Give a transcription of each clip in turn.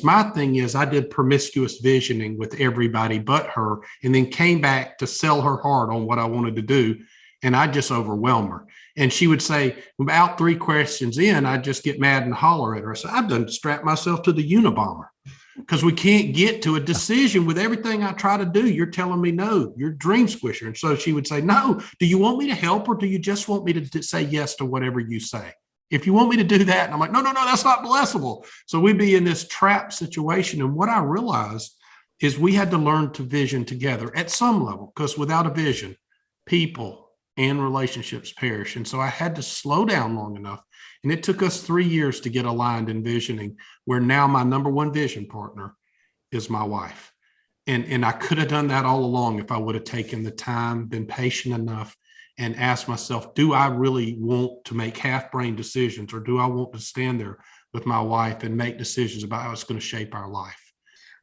My thing is I did promiscuous visioning with everybody but her, and then came back to sell her hard on what I wanted to do. And I just overwhelm her. And she would say, about 3 questions in, I'd just get mad and holler at her. I said, I've done strapped myself to the Unabomber because we can't get to a decision with everything I try to do. You're telling me no, you're dream squisher. And so she would say, no, do you want me to help, or do you just want me to say yes to whatever you say? If you want me to do that, and I'm like, no, that's not blessable. So we'd be in this trap situation. And what I realized is we had to learn to vision together at some level, because without a vision, people and relationships perish. And so I had to slow down long enough. And it took us 3 years to get aligned in visioning, where now my number one vision partner is my wife. And I could have done that all along if I would have taken the time, been patient enough, and asked myself, do I really want to make half-brain decisions, or do I want to stand there with my wife and make decisions about how it's going to shape our life?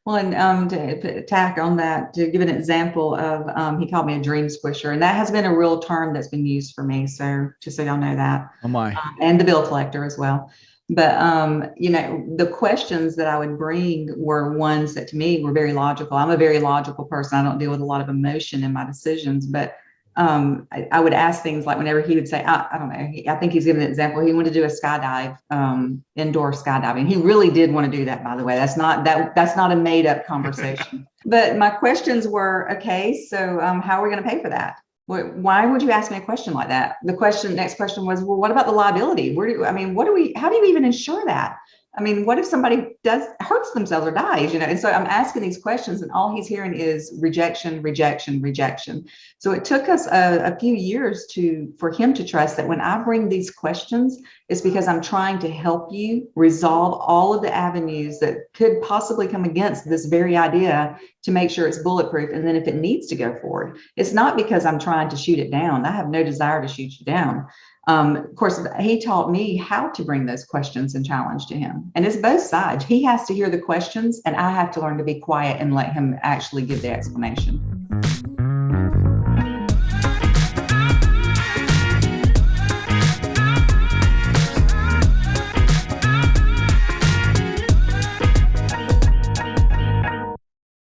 Well, and to tack on that, to give an example of, he called me a dream squisher, and that has been a real term that's been used for me. So just so y'all know that. Oh my. And the bill collector as well. But, the questions that I would bring were ones that to me were very logical. I'm a very logical person. I don't deal with a lot of emotion in my decisions, but I would ask things like, whenever he would say, I don't know, I think he's giving an example. He wanted to do a skydive, indoor skydiving. He really did want to do that, by the way. That's not a made up conversation. But my questions were, okay, so how are we going to pay for that? Why would you ask me a question like that? Next question was, well, what about the liability? How do you even insure that? I mean, what if somebody hurts themselves or dies, And so I'm asking these questions, and all he's hearing is rejection, rejection, rejection. So it took us a few years for him to trust that when I bring these questions, it's because I'm trying to help you resolve all of the avenues that could possibly come against this very idea to make sure it's bulletproof. And then if it needs to go forward, it's not because I'm trying to shoot it down. I have no desire to shoot you down. Of course, he taught me how to bring those questions and challenge to him. And it's both sides. He has to hear the questions, and I have to learn to be quiet and let him actually give the explanation.